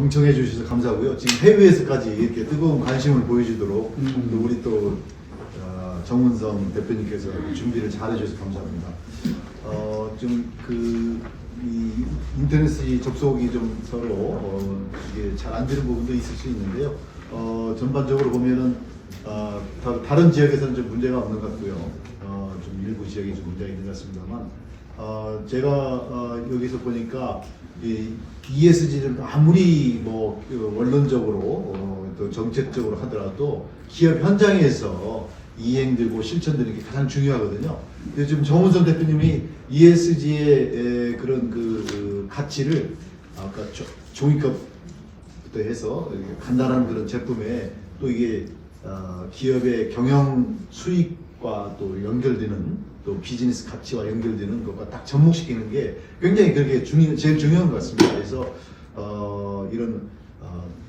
경청해 주셔서 감사하고요. 지금 해외에서까지 이렇게 뜨거운 관심을 보여주도록 또 우리 또 정문성 대표님께서 준비를 잘 해주셔서 감사합니다. 좀 이 인터넷이 접속이 좀 서로 이게 잘 안 되는 부분도 있을 수 있는데요. 전반적으로 보면은 다른 지역에서는 좀 문제가 없는 것 같고요. 좀 일부 지역이 좀 문제가 있는 것 같습니다만, 제가 여기서 보니까 이 ESG를 아무리 뭐 원론적으로 또 정책적으로 하더라도 기업 현장에서 이행되고 실천되는 게 가장 중요하거든요. 근데 지금 정운성 대표님이 ESG의 그런 그 가치를 아까 종이컵부터 해서 간단한 그런 제품에 또 이게 기업의 경영 수익과 또 연결되는 또 비즈니스 가치와 연결되는 것과 딱 접목시키는 게 굉장히 그게 제일 중요한 것 같습니다. 그래서 이런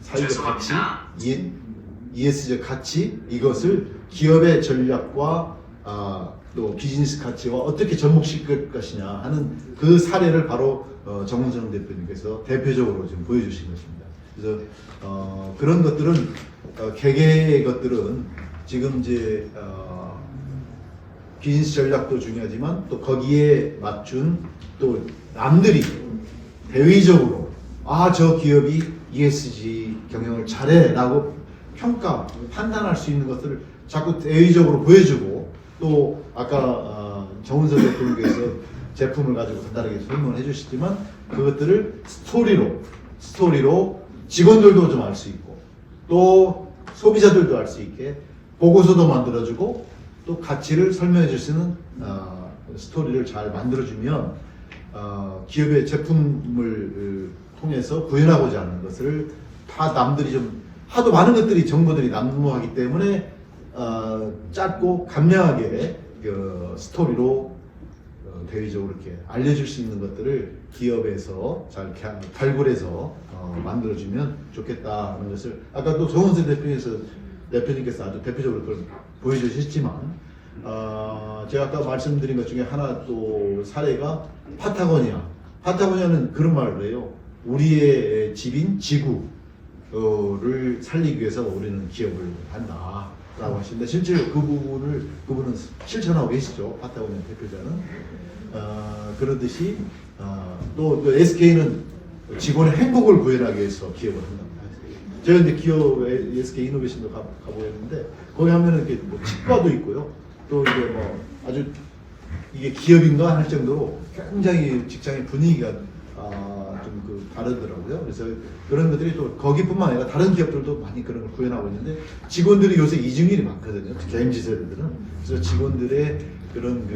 사회적 가치, ESG 가치 이것을 기업의 전략과 또 비즈니스 가치와 어떻게 접목시킬 것이냐 하는 그 사례를 바로 정문성 대표님께서 대표적으로 지금 보여주신 것입니다. 그래서 그런 것들은 개개의 것들은 지금 이제 비즈니스 전략도 중요하지만 또 거기에 맞춘 또 남들이 대외적으로 저 기업이 ESG 경영을 잘해라고 판단할 수 있는 것들을 자꾸 대외적으로 보여주고 또 아까 정운석 대표님께서 제품을 가지고 간단하게 설명을 해주시지만 그것들을 스토리로 직원들도 좀 알 수 있고 또 소비자들도 알 수 있게 보고서도 만들어주고 또 가치를 설명해 줄 수 있는 스토리를 잘 만들어주면 기업의 제품을 통해서 구현하고자 하는 것을 다 남들이 좀 하도 많은 것들이 정보들이 난무하기 때문에 짧고 간명하게 스토리로 대외적으로 이렇게 알려줄 수 있는 것들을 기업에서 잘 발굴해서 만들어주면 좋겠다는 것을 아까 또 정원석 대표님께서 아주 대표적으로 그걸 보여주셨지만 제가 아까 말씀드린 것 중에 하나 또 사례가 파타고니아는 그런 말을 해요. 우리의 집인 지구를 살리기 위해서 우리는 기업을 한다라고 하시는데 실제로 그분은 실천하고 계시죠. 파타고니아 대표자는 그러듯이 또 SK는 직원의 행복을 구현하기 위해서 기업을 한다. 제가 이제 기업 SK 이노베이션도 가보였는데 거기 하면은 이렇게 뭐 치과도 있고요. 또 이제 뭐 아주 이게 기업인가 할 정도로 굉장히 직장의 분위기가 좀 다르더라고요. 그래서 그런 것들이 또 거기뿐만 아니라 다른 기업들도 많이 그런 걸 구현하고 있는데 직원들이 요새 이중일이 많거든요. 특히 MZ 세대들은. 그래서 직원들의 그런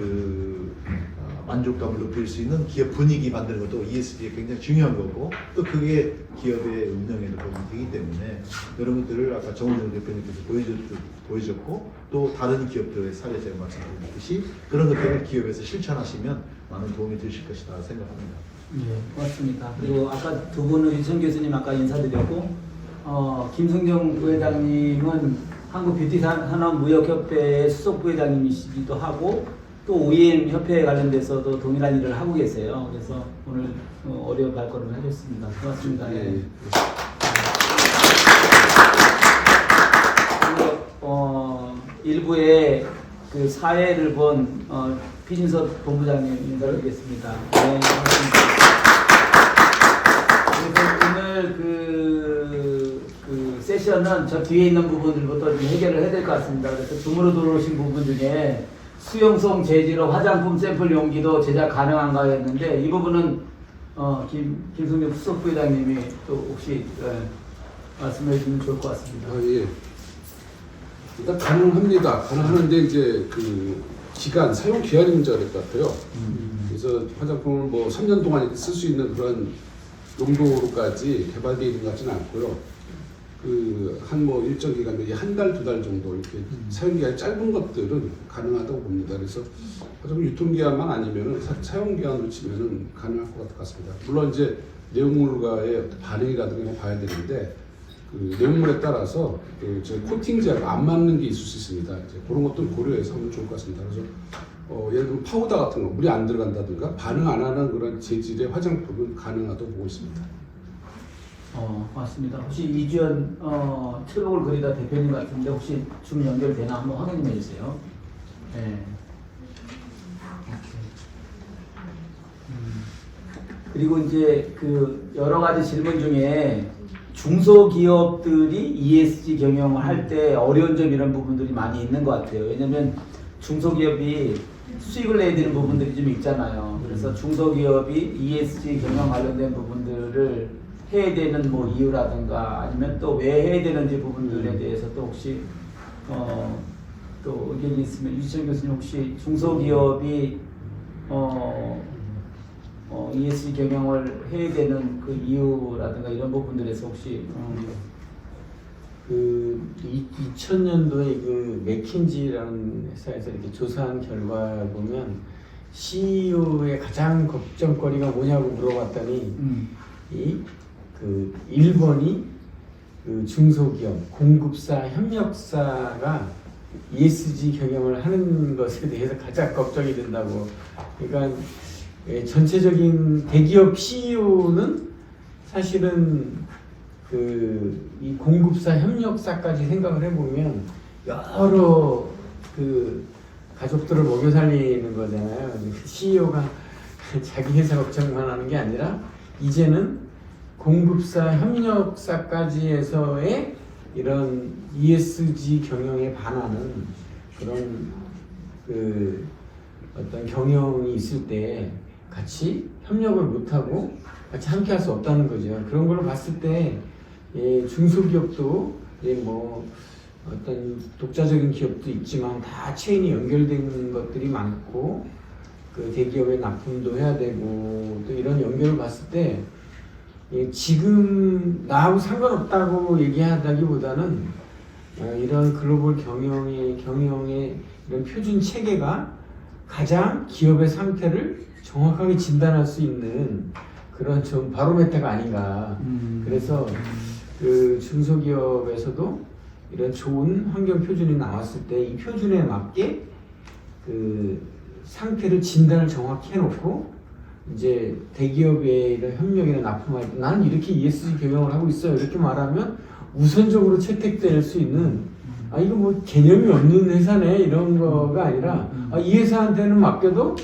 만족감을 높일 수 있는 기업 분위기 만드는 것도 ESG에 굉장히 중요한 거고 또 그게 기업의 운영에도 도움이 되기 때문에 이런 것들을 아까 정우정 대표님께서 보여줬고 또 다른 기업들의 사례 제가 말씀드렸듯이 그런 것들을 기업에서 실천하시면 많은 도움이 되실 것이다 생각합니다. 네, 고맙습니다. 그리고 아까 두 분은 유성 교수님 아까 인사드렸고 김승정 부회장님은 한국뷰티산업무역협회의 수석 부회장님이시기도 하고 또 OEM 협회에 관련돼서도 동일한 일을 하고 계세요. 그래서 오늘 어려운 발걸음을 하셨습니다. 고맙습니다. 네. 일부의 그 사회를 본 피진섭 본부장님 인사드리겠습니다. 네, 고맙습니다. 그래서 오늘 그 세션은 저 뒤에 있는 부분들부터 좀 해결을 해야 될 것 같습니다. 그래서 주문으로 들어오신 부분 중에 수용성 재질로 화장품 샘플 용기도 제작 가능한가 했는데 이 부분은 김승정 수석 부회장님이 또 혹시 말씀해 주시면 좋을 것 같습니다. 예. 일단 가능합니다. 가능하는데 이제 그 사용 기한이 문제가 될 것 같아요. 그래서 화장품을 뭐 3년 동안 쓸 수 있는 그런 용도로까지 개발되어 있는 것 같지는 않고요. 한 일정 기간, 한 달, 두 달 정도 이렇게 사용 기한이 짧은 것들은 가능하다고 봅니다. 그래서 화장품 유통 기한만 아니면은 사용 기한으로 치면은 가능할 것 같습니다. 물론 이제 내용물과의 반응이라든가 봐야 되는데 내용물에 따라서 저 코팅제하고 안 맞는 게 있을 수 있습니다. 이제 그런 것도 고려해서 하면 좋을 것 같습니다. 그래서 예를 들면 파우더 같은 거 물이 안 들어간다든가 반응 안 하는 그런 재질의 화장품은 가능하다고 보고 있습니다. 맞습니다. 혹시 이주연 트럭을 그리다 대표님 같은데 혹시 줌 연결되나 한번 확인 좀 해주세요. 네. 그리고 이제 그 여러 가지 질문 중에 중소기업들이 ESG 경영을 할 때 어려운 점 이런 부분들이 많이 있는 것 같아요. 왜냐면 중소기업이 수익을 내야 되는 부분들이 좀 있잖아요. 그래서 중소기업이 ESG 경영 관련된 부분들을 해야 되는 뭐 이유라든가 아니면 또 왜 해야 되는지 부분들에 대해서 또 혹시 또 의견이 있으면 유지철 교수님 혹시 중소기업이 ESG 경영을 해야 되는 그 이유라든가 이런 부분들에서 혹시 2000년도에 그 맥킨지라는 회사에서 이렇게 조사한 결과를 보면 CEO의 가장 걱정거리가 뭐냐고 물어봤더니 그 1번이 그 중소기업, 공급사, 협력사가 ESG 경영을 하는 것에 대해서 가장 걱정이 된다고. 그러니까 전체적인 대기업 CEO는 사실은 이 공급사, 협력사까지 생각을 해보면 여러 그 가족들을 먹여 살리는 거잖아요. CEO가 자기 회사 걱정만 하는 게 아니라 이제는 공급사, 협력사까지 해서의 이런 ESG 경영에 반하는 그런 그 어떤 경영이 있을 때 같이 협력을 못하고 같이 함께 할 수 없다는 거죠. 그런 걸 봤을 때 중소기업도 뭐 어떤 독자적인 기업도 있지만 다 체인이 연결된 것들이 많고 그 대기업에 납품도 해야 되고 또 이런 연결을 봤을 때 지금 나하고 상관없다고 얘기하다기보다는 이런 글로벌 경영의 이런 표준 체계가 가장 기업의 상태를 정확하게 진단할 수 있는 그런 좀 바로메터가 아닌가. 그래서 그 중소기업에서도 이런 좋은 환경 표준이 나왔을 때 이 표준에 맞게 그 상태를 진단을 정확히 해놓고 이제 대기업의 이런 협력이나 납품할 때 나는 이렇게 ESG 경영을 하고 있어요. 이렇게 말하면 우선적으로 채택될 수 있는 이거 뭐 개념이 없는 회사네 이런 거가 아니라 이 회사한테는 맡겨도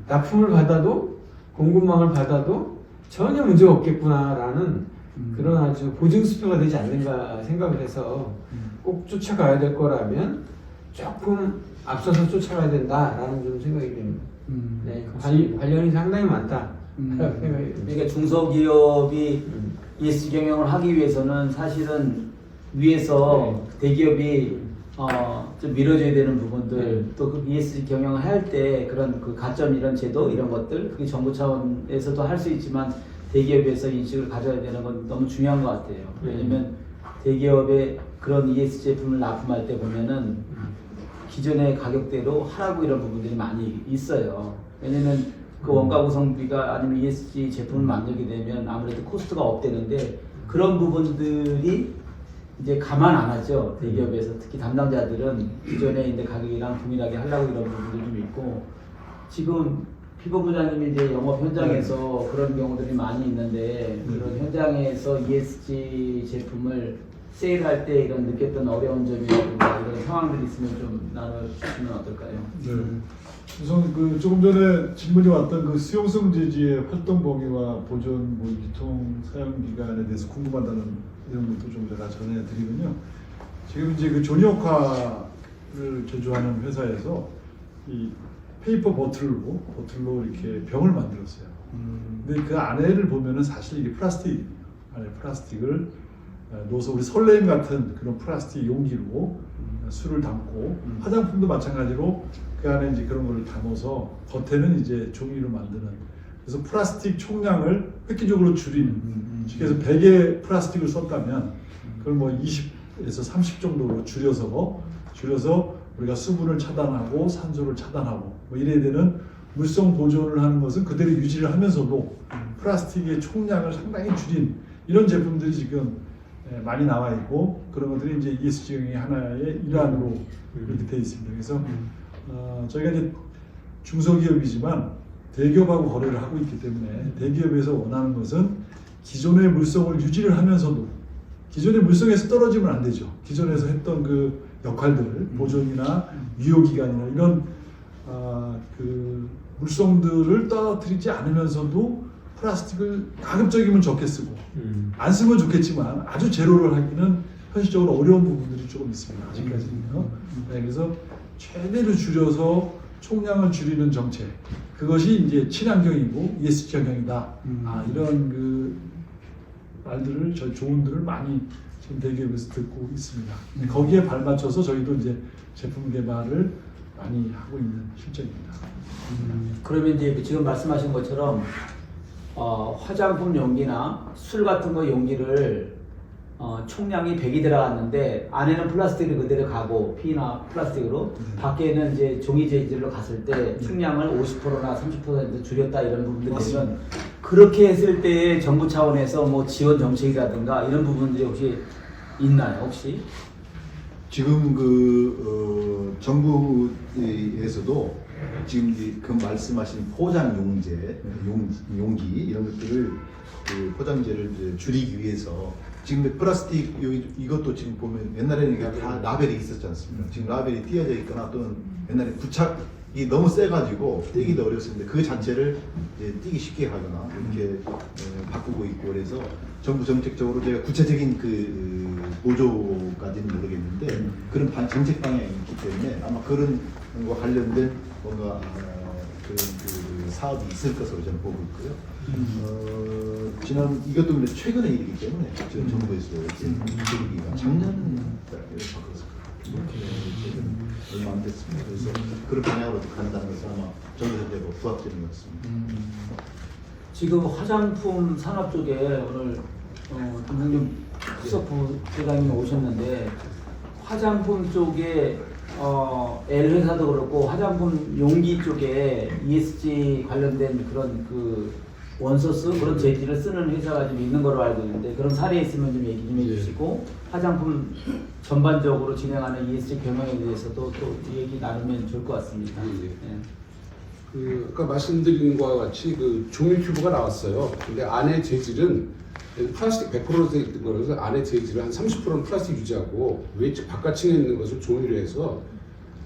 납품을 받아도 공급망을 받아도 전혀 문제가 없겠구나라는 그런 아주 보증수표가 되지 않는가 생각을 해서 꼭 쫓아가야 될 거라면 조금 앞서서 쫓아가야 된다라는 좀 생각이 듭니다. 네, 관련이 상당히 많다. 그러니까 중소기업이 ESG 경영을 하기 위해서는 사실은 위에서 대기업이 좀 밀어줘야 되는 부분들 또 그 ESG 경영을 할 때 그런 그 가점 이런 제도 이런 것들 그게 정부 차원에서도 할 수 있지만 대기업에서 인식을 가져야 되는 건 너무 중요한 것 같아요. 왜냐면 대기업의 그런 ESG 제품을 납품할 때 보면은 기존의 가격대로 하라고 이런 부분들이 많이 있어요. 왜냐면 그 원가 구성비가 아니면 ESG 제품을 만들게 되면 아무래도 코스트가 업되는데 그런 부분들이 이제 감안 안 하죠. 대기업에서 특히 담당자들은 기존에 이제 가격이랑 동일하게 하려고 이런 부분들이 좀 있고 지금 피보 부장님이 이제 영업 현장에서 그런 경우들이 많이 있는데 그런 현장에서 ESG 제품을 세일할 때 이런 느꼈던 어려운 점이라든가 이런 상황들이 있으면 좀 나눠주시면 어떨까요? 네. 우선 그 조금 전에 질문이 왔던 그 수용성 제지의 활동 범위와 보존, 뭐 유통 사용 기간에 대해서 궁금하다는 이런 것도 좀 제가 전해드리면요. 지금 이제 그 조니어카를 제조하는 회사에서 이 페이퍼 버틀로 이렇게 병을 만들었어요. 근데 그 안에를 보면은 사실 이게 플라스틱 안에 플라스틱을 넣어서 우리 설레임 같은 그런 플라스틱 용기로 술을 담고 화장품도 마찬가지로 그 안에 이제 그런 걸 담아서 겉에는 이제 종이로 만드는 그래서 플라스틱 총량을 획기적으로 줄이는 그래서 100의 플라스틱을 썼다면 그걸 뭐 20에서 30 정도로 줄여서 우리가 수분을 차단하고 산소를 차단하고 뭐 이래야 되는 물성 보존을 하는 것은 그대로 유지를 하면서도 플라스틱의 총량을 상당히 줄인 이런 제품들이 지금 많이 나와 있고 그런 것들이 이제 ESG 경영의 하나의 일환으로 이렇게 되어 있습니다. 그래서 저희가 이제 중소기업이지만 대기업하고 거래를 하고 있기 때문에 대기업에서 원하는 것은 기존의 물성을 유지를 하면서도 기존의 물성에서 떨어지면 안 되죠. 기존에서 했던 그 역할들을 보존이나 유효기간이나 이런 그 물성들을 떨어뜨리지 않으면서도 플라스틱을 가급적이면 적게 쓰고 안 쓰면 좋겠지만 아주 제로를 하기는 현실적으로 어려운 부분들이 조금 있습니다. 아직까지는요. 네, 그래서 최대로 줄여서 총량을 줄이는 정책, 그것이 이제 친환경이고 ESG 경영이다. 이런 그 말들을 저희 조언들을 많이 지금 대기업에서 듣고 있습니다. 거기에 발맞춰서 저희도 이제 제품 개발을 많이 하고 있는 실정입니다. 그러면 이제 지금 말씀하신 것처럼 화장품 용기나 술 같은 거 용기를 총량이 100이 들어갔는데 안에는 플라스틱이 그대로 가고 피나 플라스틱으로 밖에는 이제 종이 재질로 갔을 때 총량을 50%나 30% 줄였다 이런 부분들이 되면 그렇게 했을 때 정부 차원에서 뭐 지원 정책이라든가 이런 부분들이 혹시 있나요 혹시? 지금 정부에서도 지금 그 말씀하신 포장 용제, 용기 이런 것들을 그 포장재를 이제 줄이기 위해서 지금 플라스틱 이것도 지금 보면 옛날에는 이게 다 라벨이 있었지 않습니까? 지금 라벨이 띄어져 있거나 또는 옛날에 부착이 너무 세가지고 떼기도 어려웠는데 그 자체를 이제 띄기 쉽게 하거나 이렇게 바꾸고 있고 그래서 정부 정책적으로 제가 구체적인 그 보조까지는 모르겠는데 그런 정책 방향이 있기 때문에 아마 그런 거 관련된 뭔가 그 사업이 있을 것으로 저는 보고 있고요. 지난 이것도 근데 최근의 일이기 때문에 지금 정부에서 줄이기가 작년 달에 바꿨을 거예요. 얼마 안 됐습니다. 그래서 그런 방향으로 간다는 것은 아마 정부에서 부합적인 것 같습니다. 지금 화장품 산업 쪽에 오늘 김성준 수석 부회장님이 오셨는데 화장품 쪽에 L 회사도 그렇고 화장품 용기 쪽에 ESG 관련된 그런 그 원소스 그런 재질을 쓰는 회사가 좀 있는 걸로 알고 있는데 그런 사례 있으면 좀 얘기 좀 해주시고 화장품 전반적으로 진행하는 ESG 경영에 대해서도 또 얘기 나누면 좋을 것 같습니다. 그 아까 말씀드린 것과 같이 그 종이 튜브가 나왔어요. 근데 안에 재질은 플라스틱 100%로 되어 있는 거라서 안에 재질을 한 30%는 플라스틱 유지하고 외측 바깥층에 있는 것을 종이로 해서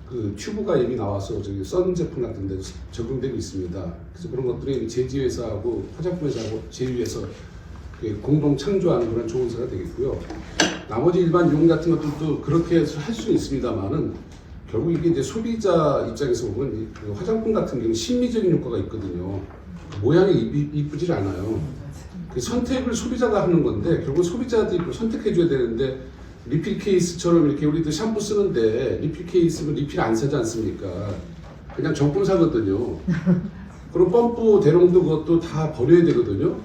그 튜브가 이미 나와서 저기 썬 제품 같은 데 적용되고 있습니다. 그래서 그런 것들이 제지 회사하고 화장품 회사하고 제휴해서 공동 창조하는 그런 조언사가 되겠고요. 나머지 일반 용 같은 것들도 그렇게 해서 할 수는 있습니다만은 결국 이게 이제 소비자 입장에서 보면 그 화장품 같은 경우는 심미적인 효과가 있거든요. 모양이 이쁘질 않아요. 그 선택을 소비자가 하는 건데 결국 소비자들이 그걸 선택해줘야 되는데 리필 케이스처럼 이렇게 우리도 샴푸 쓰는데 리필 케이스면 리필 안 사지 않습니까? 그냥 정품 사거든요. 그럼 펌프 대롱도 그것도 다 버려야 되거든요.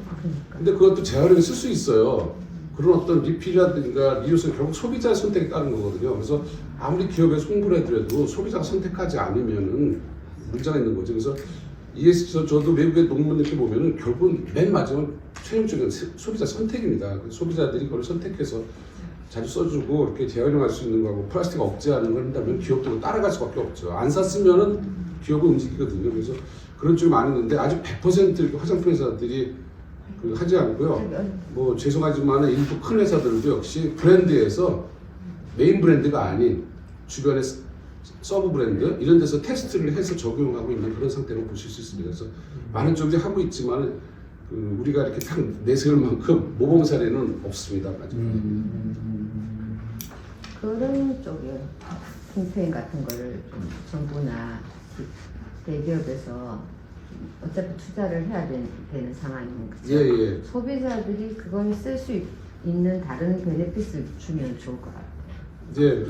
근데 그것도 재활용에 쓸 수 있어요. 그런 어떤 리필이라든가 리유스는 결국 소비자 선택에 따른 거거든요. 그래서 아무리 기업에서 홍보를 해드려도 소비자가 선택하지 않으면은 문제가 있는 거죠. 그래서 ESG 저도 외국의 논문 이렇게 보면은 결국은 맨 마지막 최종적인 소비자 선택입니다. 소비자들이 그걸 선택해서 자주 써주고 이렇게 재활용할 수 있는 거하고 플라스틱 억제하는 걸 한다면 기업도 따라갈 수밖에 없죠. 안 샀으면은 기업은 움직이거든요. 그래서 그런 쪽이 많이 있는데 아직 100% 화장품 회사들이 하지 않고요. 뭐 죄송하지만 일부 큰 회사들도 역시 브랜드에서 메인 브랜드가 아닌 주변의 서브 브랜드 이런 데서 테스트를 해서 적용하고 있는 그런 상태로 보실 수 있습니다. 그래서 많은 쪽이 하고 있지만 우리가 이렇게 딱 내세울 만큼 모범 사례는 없습니다. 그런 쪽에 캠페인 같은 거를 좀 정부나 대기업에서 어차피 투자를 해야 되는 상황이니까 예. 소비자들이 그걸 쓸 수 있는 다른 베네핏을 주면 좋을 것 같아요. 이제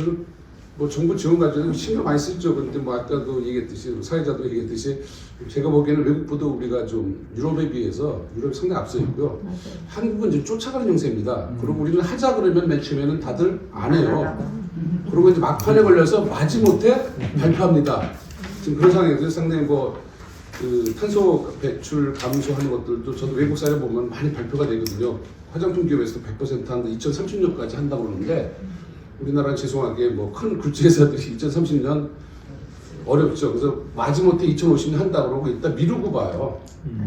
뭐 정부 지원 가지고 신경 많이 쓰죠. 그런데 뭐 아까도 얘기했듯이 사회자도 얘기했듯이 제가 보기에는 외국보다 우리가 좀 유럽에 비해서 유럽이 상당히 앞서 있고요. 맞아요. 한국은 이제 쫓아가는 형세입니다. 그리고 우리는 하자 그러면 맨 처음에는 다들 안 해요. 그리고 이제 막판에 걸려서 마지못해 발표합니다. 지금 그런 상황에서 상당히 그 탄소 배출 감소하는 것들도 저도 외국 사례 보면 많이 발표가 되거든요. 화장품 기업에서도 100% 한다, 2030년까지 한다고 그러는데 우리나라는 죄송하게 뭐 큰 굴지 회사들이 2030년 어렵죠. 그래서 마지못해 2050년 한다고 그러고 일단 미루고 봐요.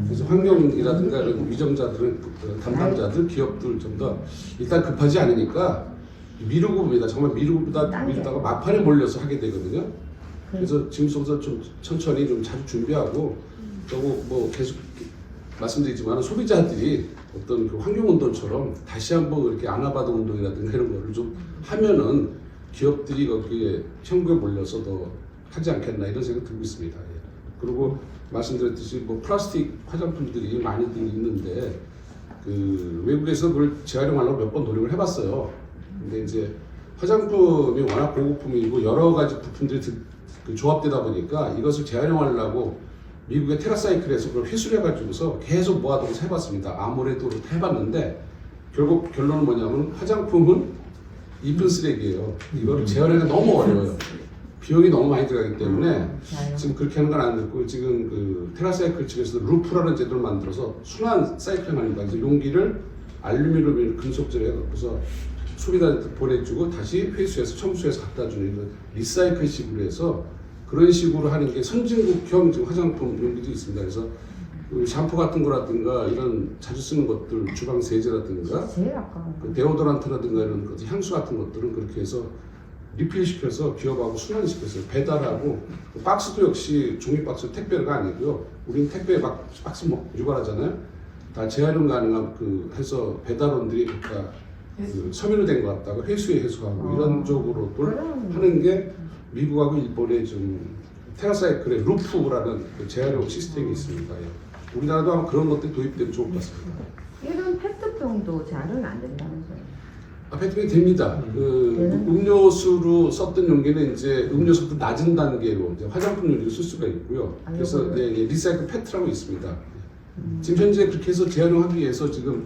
그래서 환경이라든가 이런 위정자들은 담당자들, 기업들 좀 더 일단 급하지 않으니까 미루고 봅니다. 정말 미루다가 막판에 몰려서 하게 되거든요. 그래서 지금부터 좀 천천히 좀 자주 준비하고 또 뭐 계속 말씀드리지만 소비자들이 어떤 그 환경운동처럼 다시 한번 이렇게 아나바다 운동이라든가 이런 거를 좀 하면은 기업들이 거기에 현구에 몰려서 더 하지 않겠나 이런 생각 들고 있습니다. 예. 그리고 말씀드렸듯이 뭐 플라스틱 화장품들이 많이들 있는데 그 외국에서 그걸 재활용하려고 몇 번 노력을 해봤어요. 근데 이제 화장품이 워낙 고급품이고 여러 가지 부품들이 그 조합되다 보니까 이것을 재활용하려고 미국의 테라사이클에서 그걸 회수해가지고서 계속 모아두고서 해봤습니다. 아모레도를 해봤는데 결국 결론은 뭐냐면 화장품은 이쁜 쓰레기예요. 이거를 재활용하기가 너무 어려워요. 비용이 너무 많이 들어가기 때문에 지금 그렇게 하는 건 안 됐고 지금 그 테라사이클 측에서도 루프라는 제도를 만들어서 순환 사이클링 합니다. 그래서 용기를 알루미늄 금속재로 해서 소비자한테 보내주고 다시 회수해서 첨수해서 갖다 주는 이런 리사이클식으로 해서 그런 식으로 하는 게 선진국형 지금 화장품 용기도 있습니다. 그래서 그 샴푸 같은 거라든가 이런 자주 쓰는 것들, 주방 세제라든가 제일 아까운 거. 그 데오도란트라든가 이런 것들, 향수 같은 것들은 그렇게 해서 리필시켜서 기업하고 순환시켰어요. 배달하고 박스도 역시 종이 박스 택배가 아니고요. 우린 택배 박스 유발하잖아요. 다 재활용 가능한 그 해서 배달원들이 그러니까 그 섬유로 된 것 같다가 회수하고 이런 쪽으로 또 하는 게 미국하고 일본의 좀 테라사이클의 루프라는 그 재활용 시스템이 있습니다. 예. 우리나라도 아마 그런 것들이 도입되면 좋을 것 같습니다. 이런 페트병도 재활용이 안 된다면서요? 페트병이 됩니다. 그 음료수로 썼던 용기는 이제 음료수부터 낮은 단계로 이제 화장품 용기로 쓸 수가 있고요. 그래서 리사이클 페트라고 있습니다. 지금 현재 그렇게 해서 재활용하기 위해서 지금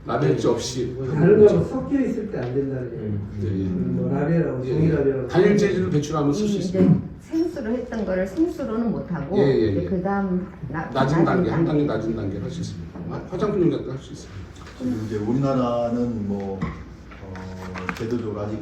라벨지 없이 다른 거랑 섞여 있을 때 안 된다는 얘기예요. 뭐 라벨하고 종이라벨하고 단일 재질로 배출하면 쓸 수 있습니다. 생수로 했던 거를 생수로는 못 하고 예. 그 다음 낮은 단계, 한 단계 낮은 단계 할 수 있습니다. 화장품 용기도 할 수 있습니다. 그리고 이제 우리나라는 뭐 제도적으로 아직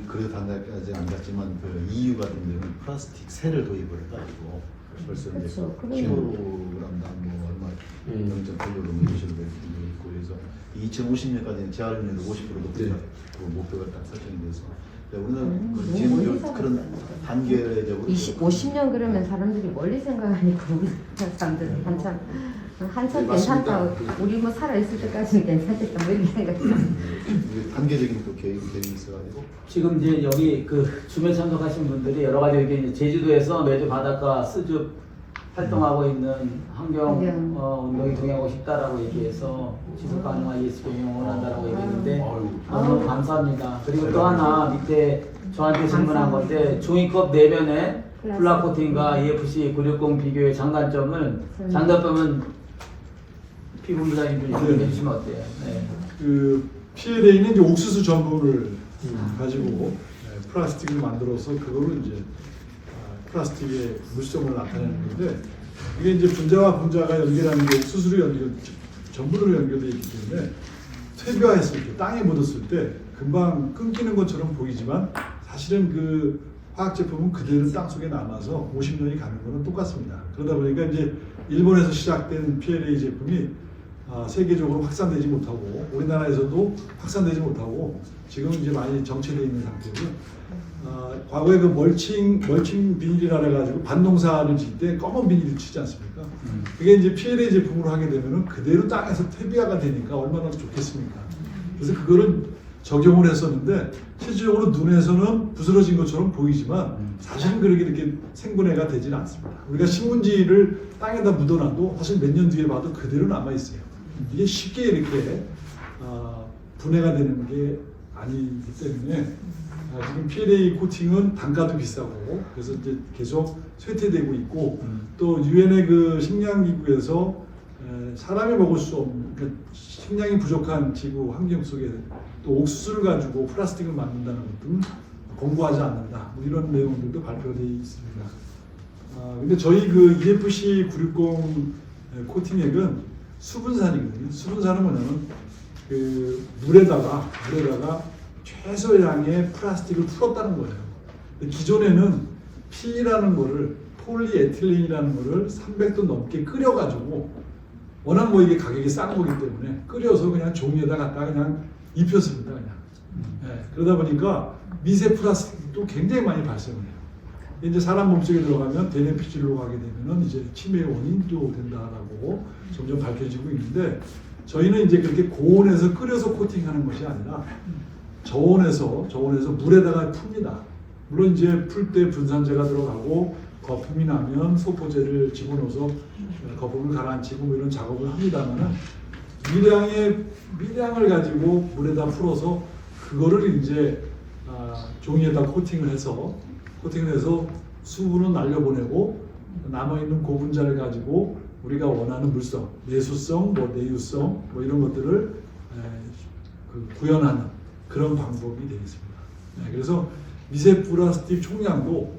그래도 단계까지 안 갔지만 그 EU 같은 데는 플라스틱 세를 도입을 해가지고 벌써 이제 그쵸, 그러면- 킬로그램당 뭐 얼마 0.8유로 뭐 이런 식으로 되는 게 있고 그래서 2050년까지는 재활용률을 50% 높이자 그 목표가 딱 설정이 돼서 우리는 그 지금 멀리 그런 생각한다. 단계적으로 50년 그러면 사람들이 멀리 생각하니까 우리 사람들이 한참 네, 괜찮다고 맞습니다. 우리 뭐 살아있을 때까지는 괜찮겠다 뭐 이렇게 생각해. 이게 단계적인 또 계획이 있어가지고 지금 이제 여기 그 주변 참석하신 분들이 여러 가지 여기 이제 제주도에서 매주 바닷가 수줍 활동하고 있는 환경 운동이 동행하고 싶다라고 얘기해서 지속 가능한 ESG 경영을 한다라고 얘기했는데 너무 감사합니다. 그리고 또 하나 밑에 저한테 질문한 건데 종이컵 내면에 플라 코팅과 EFC 960 비교의 장단점은 피부 기자님들 얘기해 주시면 어때요? 네. 그 PLA는 이제 옥수수 전분을 가지고 플라스틱을 만들어서 그거를 이제 플라스틱의 물성을 나타내는 건데 이게 이제 분자와 분자가 연결하는 게 옥수수로 전분으로 연결되어 있기 때문에 퇴비화했을 때 땅에 묻었을 때 금방 끊기는 것처럼 보이지만 사실은 그 화학 제품은 그대로 땅 속에 남아서 50년이 가는 거는 똑같습니다. 그러다 보니까 이제 일본에서 시작된 PLA 제품이 세계적으로 확산되지 못하고 우리나라에서도 확산되지 못하고 지금 이제 많이 정체되어 있는 상태고요. 과거에 그 멀칭 비닐이라 해가지고 반농사를 질 때 검은 비닐을 치지 않습니까? 그게 이제 PLA 제품으로 하게 되면은 그대로 땅에서 퇴비화가 되니까 얼마나 좋겠습니까? 그래서 그거를 적용을 했었는데 실질적으로 눈에서는 부스러진 것처럼 보이지만 사실은 그렇게 이렇게 생분해가 되지는 않습니다. 우리가 신문지를 땅에다 묻어놔도 사실 몇 년 뒤에 봐도 그대로 남아 있어요. 이게 쉽게 이렇게 분해가 되는 게 아니기 때문에 지금 PLA 코팅은 단가도 비싸고 그래서 이제 계속 쇠퇴되고 있고 또 유엔의 그 식량기구에서 사람이 먹을 수 없는 그러니까 식량이 부족한 지구 환경 속에 또 옥수수를 가지고 플라스틱을 만든다는 것들은 권고하지 않는다 뭐 이런 내용들도 발표되어 있습니다. 근데 저희 그 EFC 960 코팅액은 수분산이거든요. 수분산은 뭐냐면 그 물에다가 최소량의 플라스틱을 풀었다는 거예요. 기존에는 P라는 거를 폴리에틸렌이라는 거를 300도 넘게 끓여가지고 워낙 뭐 이게 가격이 싼 거기 때문에 끓여서 그냥 종이에다 갖다 그냥 입혔습니다. 그냥. 예, 그러다 보니까 미세 플라스틱도 굉장히 많이 발생을 해요. 이제 사람 몸속에 들어가면 대뇌피질로 가게 되면은 이제 치매의 원인도 된다라고 점점 밝혀지고 있는데 저희는 이제 그렇게 고온에서 끓여서 코팅하는 것이 아니라 저온에서 물에다가 풉니다. 물론 이제 풀 때 분산제가 들어가고 거품이 나면 소포제를 집어넣어서 거품을 가라앉히고 뭐 이런 작업을 합니다만은 미량을 가지고 물에다 풀어서 그거를 이제 종이에다 코팅을 해서 수분은 날려보내고 남아있는 고분자를 가지고 우리가 원하는 물성, 내수성, 뭐 내유성 뭐 이런 것들을 구현하는 그런 방법이 되어 있습니다. 네, 그래서 미세 플라스틱 총량도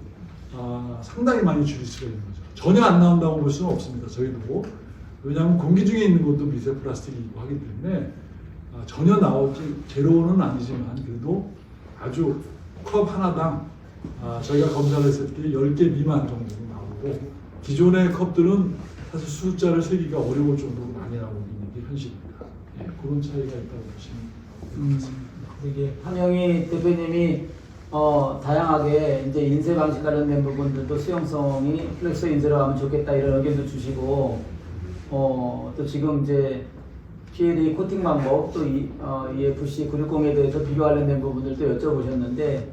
상당히 많이 줄일 수가 있는 거죠. 전혀 안 나온다고 볼 수는 없습니다. 저희도. 왜냐하면 공기 중에 있는 것도 미세 플라스틱이고 하기 때문에 전혀 나오지 제로는 아니지만 그래도 아주 컵 하나당 저희가 검사를 했을 때 10개 미만 정도로 나오고 기존의 컵들은 사실 숫자를 세기가 어려울 정도로 많이 나오고 있는 게 현실입니다. 네, 그런 차이가 있다고 보시면 되겠습니다. 이게 한영희 대표님이 다양하게 이제 인쇄 방식 관련된 부분들도 수용성이 플렉서 인쇄로 하면 좋겠다 이런 의견도 주시고 또 지금 이제 PLA 코팅 방법 또 EFC 960에 대해서 비교 관련된 부분들도 여쭤보셨는데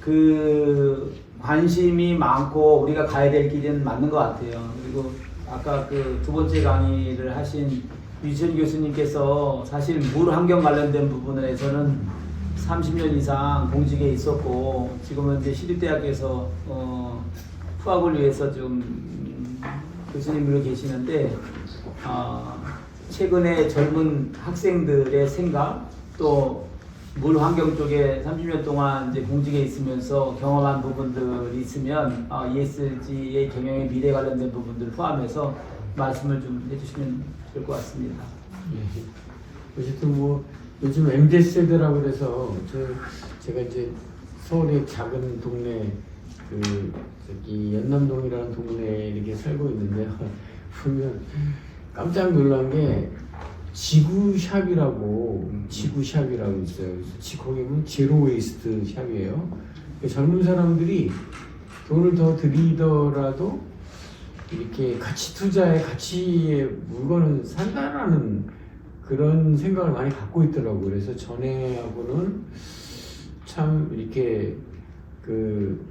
그 관심이 많고 우리가 가야 될 길은 맞는 것 같아요. 그리고 아까 그 두 번째 강의를 하신 유지현 교수님께서 사실 물 환경 관련된 부분에서는 30년 이상 공직에 있었고 지금은 이제 시립대학에서 후학을 위해서 좀 교수님으로 계시는데 최근에 젊은 학생들의 생각 또 물 환경 쪽에 30년 동안 이제 공직에 있으면서 경험한 부분들이 있으면 ESG의 경영의 미래 관련된 부분들을 포함해서 말씀을 좀 해주시면 좋을 것 같습니다. 어쨌든 뭐 요즘 MZ 세대라고 그래서 제가 이제 서울의 작은 동네 저기 연남동이라는 동네에 이렇게 살고 있는데요. 보면 깜짝 놀란 게 지구샵이라고 있어요. 그래서 거기 보면 제로 웨이스트 샵이에요. 젊은 사람들이 돈을 더 들이더라도 이렇게 가치 투자에 가치의 물건을 산다라는 그런 생각을 많이 갖고 있더라고요. 그래서 전에하고는 참 이렇게 그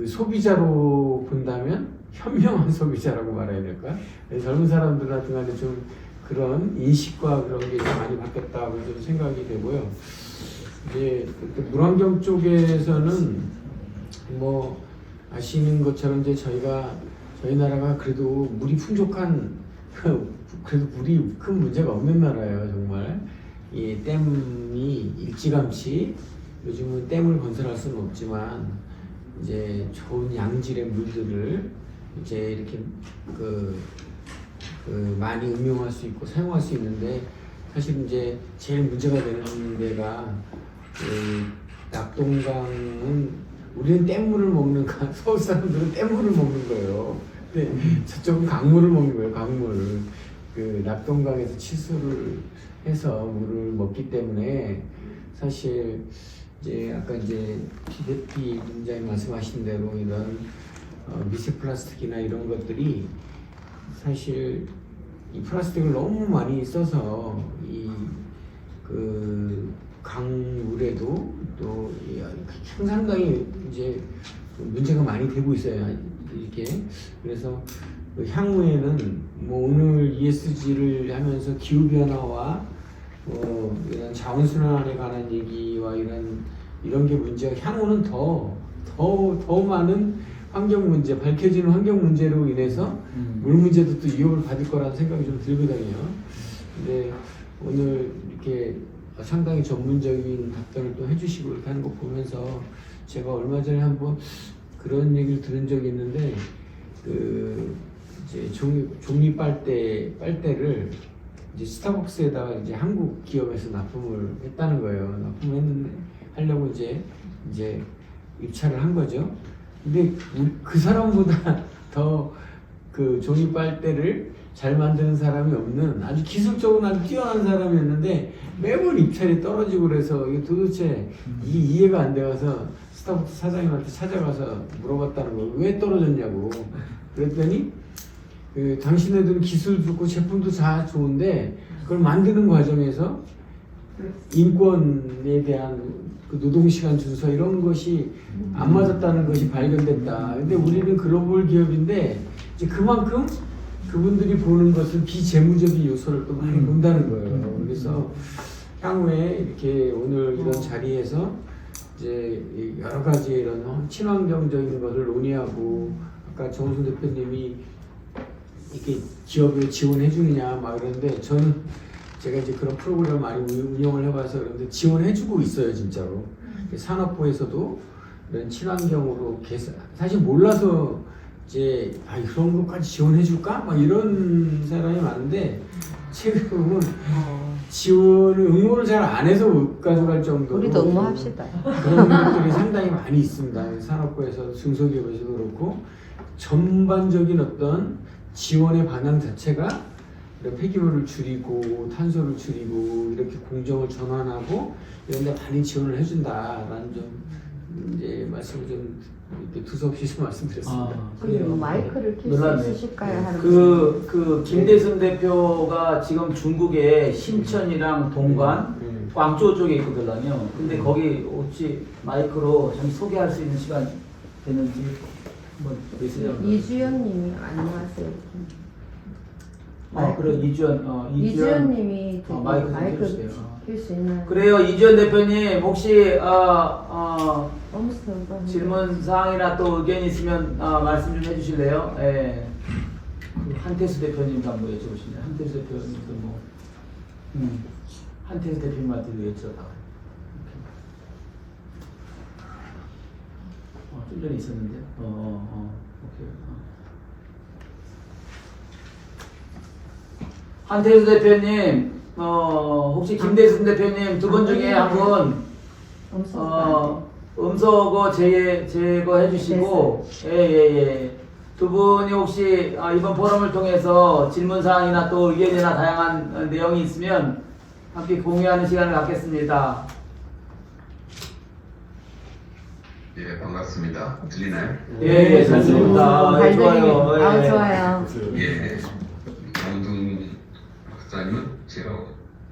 소비자로 본다면 현명한 소비자라고 말해야 될까? 젊은 사람들한테 간에 좀 그런 인식과 그런 게 좀 많이 바뀌었다고 좀 생각이 되고요. 이제 물환경 쪽에서는 뭐 아시는 것처럼 이제 저희 나라가 그래도 물이 풍족한 그래도 물이 큰 문제가 없는 나라예요. 정말 이 댐이 일찌감치 요즘은 댐을 건설할 수는 없지만 이제 좋은 양질의 물들을 이제 이렇게 많이 응용할 수 있고 사용할 수 있는데 사실 이제 제일 문제가 되는 데가 낙동강은 우리는 댐물을 먹는 서울 사람들은 댐물을 먹는 거예요. 근데 저쪽은 강물을 먹는 거예요. 강물. 그 낙동강에서 치수를 해서 물을 먹기 때문에 사실 이제 아까 이제 PDP 원장님 말씀하신 대로 이런 미세 플라스틱이나 이런 것들이 사실 이 플라스틱을 너무 많이 써서 그 강물에도 또 상당히 이제 문제가 많이 되고 있어요. 이렇게 그래서 향후에는 뭐 오늘 ESG를 하면서 기후 변화와 이런 자원순환에 관한 얘기와 이런 게 문제가 향후는 더 많은 환경 문제, 밝혀지는 환경 문제로 인해서 물 문제도 또 위협을 받을 거라는 생각이 좀 들거든요. 근데 오늘 이렇게 상당히 전문적인 답변을 또 해주시고 이렇게 하는 거 보면서 제가 얼마 전에 한번 그런 얘기를 들은 적이 있는데 이제 종이 빨대를 이제 스타벅스에다가 이제 한국 기업에서 납품을 했다는 거예요. 납품했는데 하려고 이제 입찰을 한 거죠. 근데 그 사람보다 더 그 종이 빨대를 잘 만드는 사람이 없는 아주 기술적으로 아주 뛰어난 사람이었는데 매번 입찰이 떨어지고 그래서 이게 도대체 이게 이해가 안 돼서 스타벅스 사장님한테 찾아가서 물어봤다는 거예요. 왜 떨어졌냐고. 그랬더니 그 당신네들은 기술도 좋고 제품도 다 좋은데 그걸 만드는 과정에서 인권에 대한 그 노동시간 준수 이런 것이 안 맞았다는 것이 발견됐다. 근데 우리는 글로벌 기업인데 이제 그만큼 그분들이 보는 것은 비재무적인 요소를 또 많이 본다는 거예요. 그래서 향후에 이렇게 오늘 이런 자리에서 이제 여러 가지 이런 친환경적인 것을 논의하고 아까 정우순 대표님이 이렇게 기업에 지원해 주느냐 막 이러는데 저는 제가 이제 그런 프로그램을 많이 운영을 해봐서 그런데 지원해 주고 있어요 진짜로. 산업부에서도 이런 친환경으로 사실 몰라서 이제 그런 것까지 지원해 줄까? 막 이런 사람이 많은데 지금은 지원을 응모를 잘 안 해서 못 가져갈 정도로 우리도 응모합시다. 그런 것들이 상당히 많이 있습니다. 산업부에서 중소기업에서도 그렇고 전반적인 어떤 지원의 방향 자체가 폐기물을 줄이고 탄소를 줄이고 이렇게 공정을 전환하고 이런 데 많이 지원을 해준다라는 좀 이제 말씀을 좀 이렇게 두서없이 좀 말씀드렸습니다. 그리고 마이크를 켤 수 놀랐네. 있으실까요? 하는 그 김대순 대표가 지금 중국에 신천이랑 동관, 광저우 쪽에 있거든요. 근데 거기 혹시 마이크로 좀 소개할 수 있는 시간 되는지 한번 메시지 한번. 이주연님이 안녕하세요. 그래 이주연님이 마이크 좀 마이크 켜주세요. 켤 수 있는. 그래요, 이주연 대표님 혹시 질문 사항이나 또 의견 있으면 말씀 좀 해주실래요? 예. 그 한태수 대표님도 한번 여쭤보실래요? 한태수 대표님도 뭐 한태수 대표님한테도 여쭤봐. 좀 전에 있었는데. 오케이. 한태수 대표님, 혹시 김대순 대표님 두 분 중에 한 분 음소거 제거해 주시고, 예. 두 분이 혹시 이번 포럼을 통해서 질문 사항이나 또 의견이나 다양한 내용이 있으면 함께 공유하는 시간을 갖겠습니다. 예, 반갑습니다. 들리나요? 예, 잘 들립니다. 잘 좋아요. 들립니다. 예. 좋아요. 예, 정동 박사님은 제가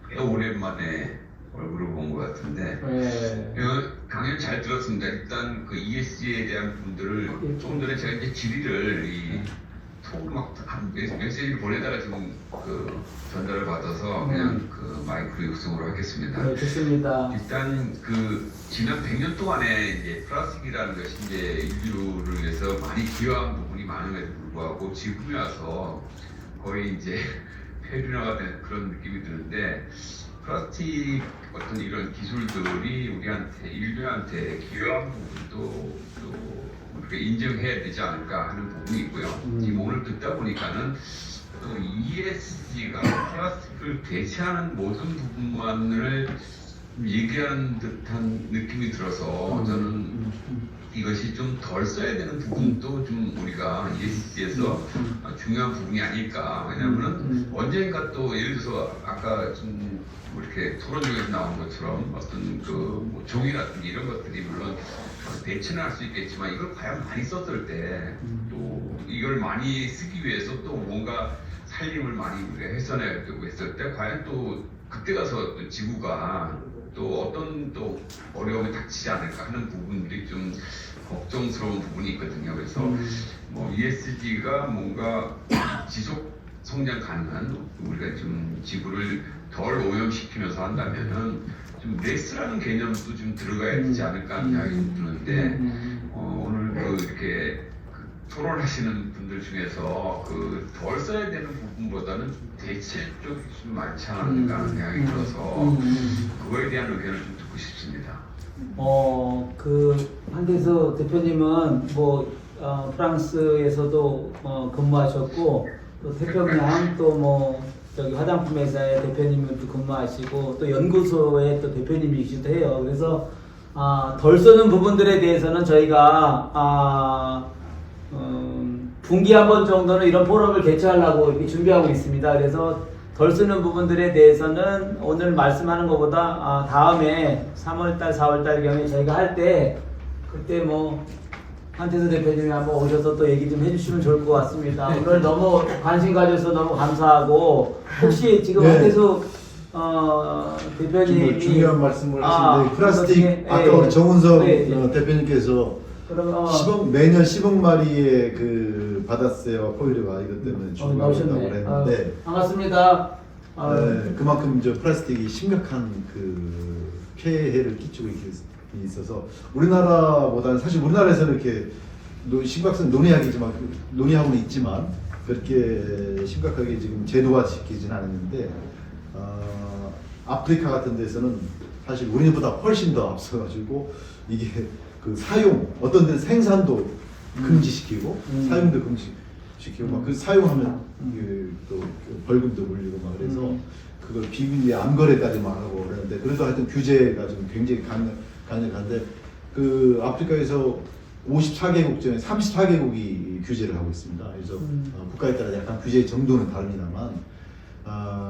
꽤 오랜만에 얼굴을 본 것 같은데 예. 강연 잘 들었습니다. 일단 그 ESG에 대한 분들을 조금 전에 제가 이제 질의를 메시지를 보내다가 지금 그 전달을 받아서 그냥 그 마이크로 육성으로 하겠습니다. 네, 좋습니다. 일단 그 지난 100년 동안에 이제 플라스틱이라는 것이 이제 인류를 위해서 많이 기여한 부분이 많음에도 불구하고 지금에 와서 거의 이제 폐륜화가 된 그런 느낌이 드는데 플라스틱 어떤 이런 기술들이 우리한테 인류한테 기여한 부분도 또 우리가 인정해야 되지 않을까 하는 부분이 있고요. 지금 오늘 듣다 보니까는 또 ESG가 플라스틱을 대체하는 모든 부분만을 얘기하는 듯한 느낌이 들어서 저는 이것이 좀 덜 써야 되는 부분도 좀 우리가 ESG에서 중요한 부분이 아닐까. 왜냐하면 언젠가 또 예를 들어서 아까 좀 이렇게 토론 중에서 나온 것처럼 어떤 뭐 종이라든지 이런 것들이 물론 대체는 할 수 있겠지만 이걸 과연 많이 썼을 때 또 이걸 많이 쓰기 위해서 또 뭔가 살림을 많이 우리가 해서내야 되고 했을 때 과연 또 그때 가서 또 지구가 또 어떤 또 어려움이 닥치지 않을까 하는 부분들이 좀 걱정스러운 부분이 있거든요. 그래서 뭐 ESG가 뭔가 지속 성장 가능한 우리가 좀 지구를 덜 오염시키면서 한다면은 좀 레스라는 개념도 좀 들어가야 되지 않을까 하는 생각이 좀 드는데 오늘 그 이렇게 토론하시는 분들 중에서 그 덜 써야 되는 부분보다는 대체 쪽이 좀 많지 않을까 하는 생각이 들어서 그거에 대한 의견을 좀 듣고 싶습니다. 그 한태수 대표님은 뭐 프랑스에서도 근무하셨고 또 태평양 또 뭐 저기 화장품 회사의 대표님도 근무하시고 또 연구소의 또 대표님이시기도 해요. 그래서 덜 쓰는 부분들에 대해서는 저희가 분기 한 번 정도는 이런 포럼을 개최하려고 이렇게 준비하고 있습니다. 그래서 덜 쓰는 부분들에 대해서는 오늘 말씀하는 것보다 다음에 3월달, 4월달 경에 저희가 할 때 그때 뭐 한태수 대표님이 한번 오셔서 또 얘기 좀 해주시면 좋을 것 같습니다. 오늘 너무 관심 가져서 너무 감사하고 혹시 지금 네. 한태수 대표님이 중요한 말씀을 하시는데 플라스틱 예, 아까 예. 우리 정운석 네, 네. 대표님께서 그럼 10억 매년 10억 마리의 그 바다새와 포유류가 이것 때문에 죽어가고 나오셨네. 있다고 그랬는데 반갑습니다. 그만큼 저 플라스틱이 심각한 그 폐해를 끼치고 있어서 우리나라보다는 사실 우리나라에서는 이렇게 심각성 논의하고는 있지만 그렇게 심각하게 지금 제도화시키지는 않았는데 아프리카 같은 데서는 사실 우리보다 훨씬 더 앞서가지고 이게 그 사용 어떤 데는 생산도 금지시키고 사용도 금지시키고 막 그 사용하면 또 벌금도 물리고 막 그래서 그걸 비밀리에 암거래까지만 하고 그러는데 그래도 하여튼 규제가 좀 굉장히 강력한데 그 아프리카에서 54개국 중에 34개국이 규제를 하고 있습니다. 그래서 국가에 따라 약간 규제의 정도는 다릅니다만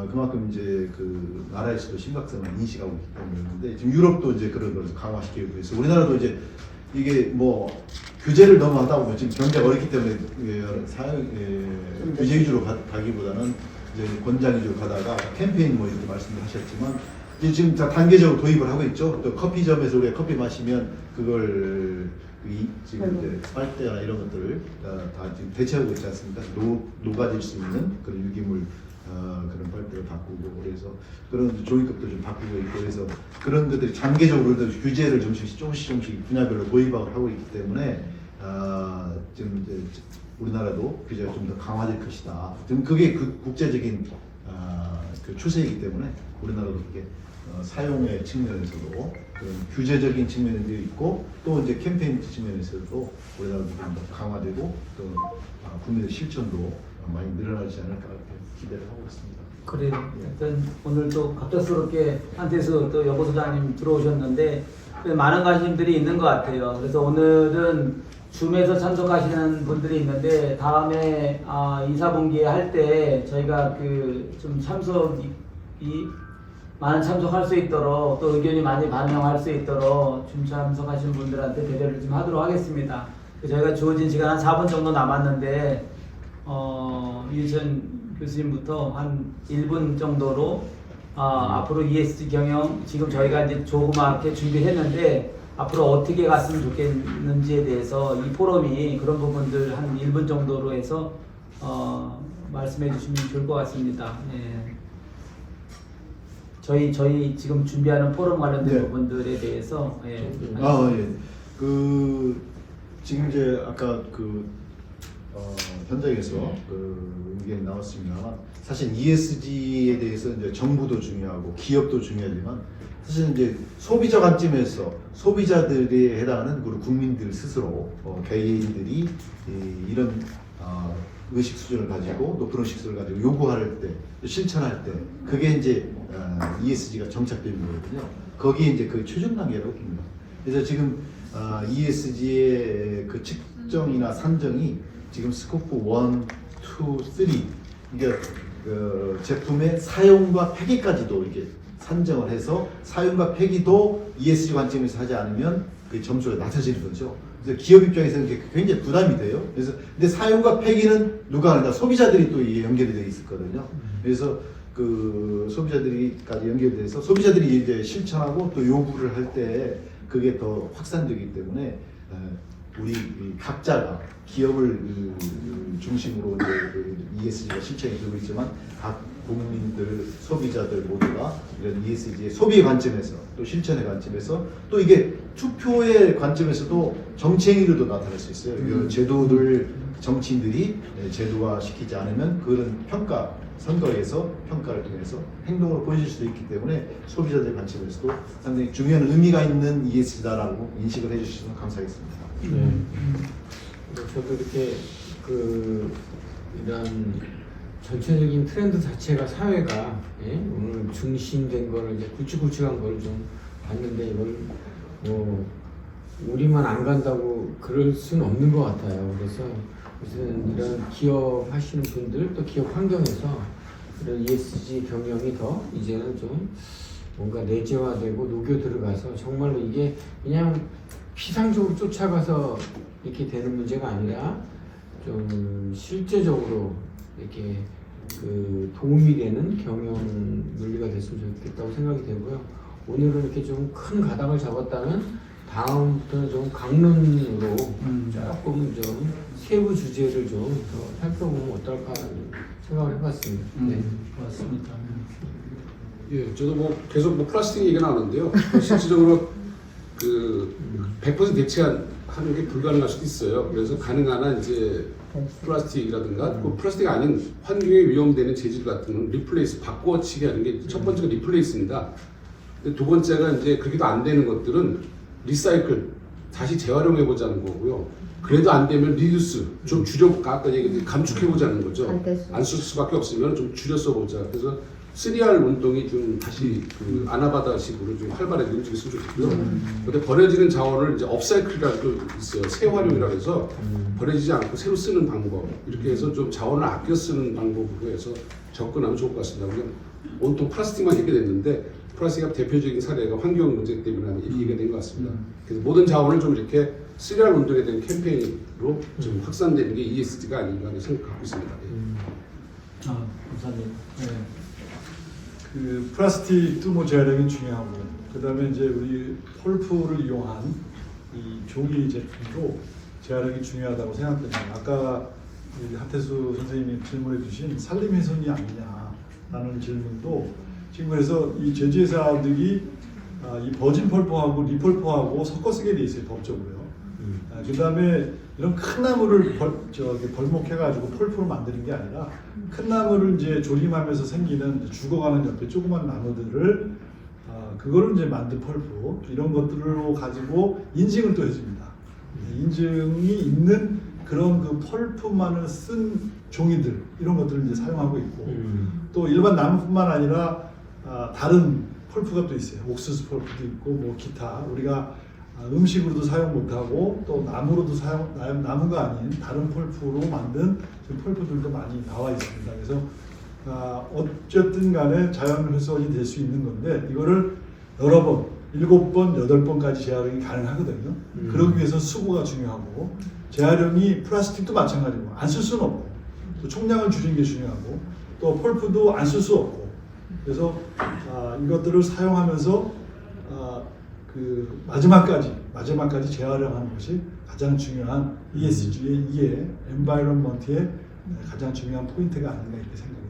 그만큼 이제 그 나라에서도 심각성을 인식하고 있기 때문에 지금 유럽도 이제 그런 걸 강화시키고 있어요. 우리나라도 이제 이게 뭐 규제를 너무 하다 보면 지금 경제가 어렵기 때문에 규제 위주로 가기보다는 이제 권장 위주로 가다가 캠페인 뭐 이렇게 말씀하셨지만 이제 지금 다 단계적으로 도입을 하고 있죠. 또 커피점에서 우리가 커피 마시면 그걸 지금 이제 빨대나 이런 것들을 다 지금 대체하고 있지 않습니까? 녹아질 수 있는 그런 유기물 그런 빨대를 바꾸고 그래서 그런 종이컵도 좀 바꾸고 있고 그래서 그런 것들이 단계적으로 규제를 조금씩 분야별로 도입하고 있기 때문에 지금 이제 우리나라도 규제가 좀 더 강화될 것이다. 지금 그게 그 국제적인 그 추세이기 때문에 우리나라도 그게 사용의 측면에서도 그런 규제적인 측면도 있고 또 이제 캠페인 측면에서도 우리나라도 좀 더 강화되고 또 국민의 실천도 많이 늘어나지 않을까 이렇게 기대를 하고 있습니다. 그래요. 하여튼 오늘 또 갑작스럽게 한태수 또 여고소장님 들어오셨는데 많은 관심들이 있는 것 같아요. 그래서 오늘은 줌에서 참석하시는 분들이 있는데 다음에 2, 4분기에 할 때 저희가 그 좀 참석이 많은 참석할 수 있도록 또 의견이 많이 반영할 수 있도록 줌 참석하시는 분들한테 배려를 좀 하도록 하겠습니다. 저희가 주어진 시간 한 4분 정도 남았는데 유천 교수님부터 한 1분 정도로 앞으로 ESG 경영 지금 저희가 이제 조그맣게 준비했는데 앞으로 어떻게 갔으면 좋겠는지에 대해서 이 포럼이 그런 부분들 한 1분 정도로 해서 말씀해 주시면 좋을 것 같습니다. 예. 저희 지금 준비하는 포럼 관련된 네. 부분들에 대해서 예. 예. 그 지금 이제 아까 그 현장에서 그 의견이 나왔습니다만 사실 ESG에 대해서 이제 정부도 중요하고 기업도 중요하지만 사실 이제 소비자 관점에서 소비자들에 해당하는 그리고 국민들 스스로 개인들이 이런 의식 수준을 가지고 높은 의식 수준을 가지고 요구할 때 실천할 때 그게 이제 ESG가 정착되는 거거든요. 거기에 이제 그 최종 단계라고 봅니다. 그래서 지금 ESG의 그 측정이나 산정이 지금 스코프 1, 2, 3 그러니까 그 제품의 사용과 폐기까지도 이렇게 산정을 해서 사용과 폐기도 ESG 관점에서 하지 않으면 그 점수가 낮아지는 거죠. 그래서 기업 입장에서는 굉장히 부담이 돼요. 그래서 근데 사용과 폐기는 누가 하는가? 소비자들이 또 이게 연결이 돼 있었거든요. 그래서 그 소비자들이까지 연결이 돼서 소비자들이 이제 실천하고 또 요구를 할 때 그게 더 확산되기 때문에 우리 각자가 기업을 중심으로 이제 ESG가 실천이 되고 있지만 각 국민들, 소비자들 모두가 이런 ESG의 소비의 관점에서 또 실천의 관점에서 또 이게 투표의 관점에서도 정치 행위로도 나타날 수 있어요. 제도를 정치인들이 제도화시키지 않으면 그런 평가, 선거에서 평가를 통해서 행동으로 보여질 수도 있기 때문에 소비자들 관점에서도 상당히 중요한 의미가 있는 ESG다라고 인식을 해주시면 감사하겠습니다. 저도 이렇게 이런 전체적인 트렌드 자체가 사회가 오늘 중심된 거를 이제 굵직굵직한 걸 좀 봤는데 이걸 우리만 안 간다고 그럴 수는 없는 것 같아요. 그래서 무슨 이런 기업 하시는 분들 또 기업 환경에서 이런 ESG 경영이 더 이제는 좀 뭔가 내재화되고 녹여 들어가서 정말로 이게 그냥 피상적으로 쫓아가서 이렇게 되는 문제가 아니라 좀 실제적으로 이렇게 그 도움이 되는 경영 논리가 됐으면 좋겠다고 생각이 되고요. 오늘은 이렇게 좀 큰 가닥을 잡았다면 다음부터는 좀 강론으로 조금 좀 세부 주제를 좀 더 살펴보면 어떨까 하는 생각을 해봤습니다. 네. 맞습니다. 예, 저도 뭐 계속 뭐 플라스틱 얘기가 나오는데요. 실질적으로 그 100% 대체하는 게 불가능할 수도 있어요. 그래서 가능한 한 이제 플라스틱이라든가 그 플라스틱 아닌 환경에 위험되는 재질 같은 건 리플레이스 바꿔치기 하는 게 첫 번째가 리플레이스입니다. 근데 두 번째가 이제 그렇게도 안 되는 것들은 리사이클 다시 재활용해 보자는 거고요. 그래도 안 되면 리듀스 좀 줄여볼까 아까 얘기했듯이 감축해 보자는 거죠. 안 쓸 수밖에 없으면 좀 줄여 써보자. 그래서 3R 운동이 좀 다시 그 아나바다식으로 좀 활발하게 움직였으면 좋겠고요. 근데 버려지는 자원을 이제 업사이클이라는 게 있어요. 재활용이라고 해서 버려지지 않고 새로 쓰는 방법 이렇게 해서 좀 자원을 아껴 쓰는 방법으로 해서 접근하면 좋을 것 같습니다. 그냥 온통 플라스틱만 얘기 됐는데 플라스틱의 대표적인 사례가 환경 문제 때문에 얘기가 된 것 같습니다. 그래서 모든 자원을 좀 이렇게 3R 운동에 대한 캠페인으로 좀 확산되는 게 ESG가 아닌가 생각하고 있습니다. 감사님. 네. 그 플라스틱도 뭐 재활용이 중요하고 그다음에 이제 우리 폴프를 이용한 이 종이 제품도 재활용이 중요하다고 생각됩니다. 아까 우리 하태수 선생님이 질문해 주신 산림훼손이 아니냐라는 질문도 지금 그래서 이 제조회사들이 이 버진 펄프하고 리펄프하고 섞어 쓰게 돼 있어요, 법적으로요. 그다음에 이런 큰 나무를 벌목해가지고 펄프로 만드는 게 아니라 큰 나무를 이제 조림하면서 생기는 죽어가는 옆에 조그만 나무들을 그거를 이제 만든 펄프 이런 것들로 가지고 인증을 또 해줍니다. 인증이 있는 그런 그 펄프만을 쓴 종이들 이런 것들을 이제 사용하고 있고 또 일반 나무뿐만 아니라 다른 펄프가 또 있어요. 옥수수 펄프도 있고 뭐 기타 우리가 음식으로도 사용 못하고 또 나무로도 나무가 아닌 다른 펄프로 만든 펄프들도 많이 나와 있습니다. 그래서 어쨌든 간에 자연훼손이 될 수 있는 건데 이거를 여러 번, 7번, 8번까지 재활용이 가능하거든요. 그러기 위해서 수고가 중요하고 재활용이 플라스틱도 마찬가지고 안 쓸 수는 없고 또 총량을 줄이는 게 중요하고 또 펄프도 안 쓸 수 없고 그래서 이것들을 사용하면서 그 마지막까지 재활용하는 것이 가장 중요한 ESG의 이해, 엔바이런먼트의 가장 중요한 포인트가 아닌가 이렇게 생각이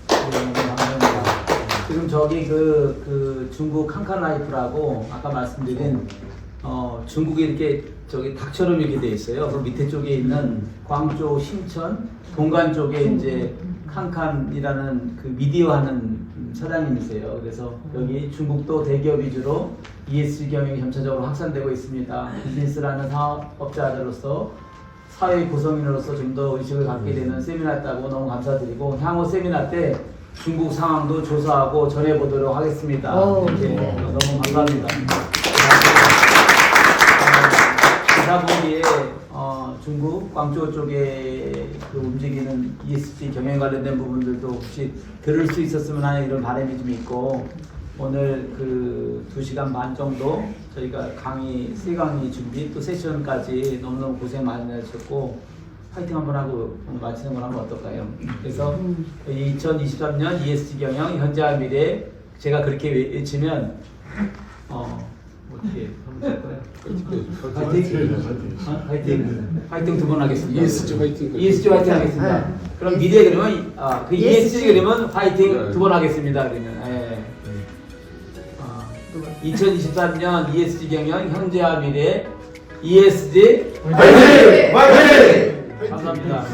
감사합니다. 지금 저기 그 중국 칸칸라이프라고 아까 말씀드린 중국이 이렇게 저기 닭처럼 이렇게 돼 있어요. 그 밑에 쪽에 있는 광저우 신천 동간 쪽에 이제 칸칸이라는 그 미디어 하는 사장님이세요. 그래서 여기 중국도 대기업 위주로 ESG 경영이 점차적으로 확산되고 있습니다. 비즈니스라는 사업업자들로서 사회 구성인으로서 좀 더 의식을 갖게 되는 세미나였다고 너무 감사드리고 향후 세미나 때 중국 상황도 조사하고 전해보도록 하겠습니다. 네, 너무 감사합니다. 기사보기에 중국 광저우 쪽에 그 움직이는 ESG 경영 관련된 부분들도 혹시 들을 수 있었으면 하는 이런 바람이 좀 있고 오늘 그 2시간 반 정도 저희가 강의 3강의 준비 또 세션까지 너무너무 고생 많이 하셨고 파이팅 한번 하고 오늘 마치는 걸 하면 어떨까요? 그래서 2023년 ESG 경영 현재와 미래 제가 그렇게 외치면 어떻게 하면 될까요? 화이팅 두 번 하겠습니다. ESG 화이팅. ESG 화이팅 하겠습니다. 그럼 미래 그러면 그 ESG 그러면 화이팅 두 번 하겠습니다. 그러면 2023년 ESG 경영 현재와 미래 ESG 화이팅! 감사합니다.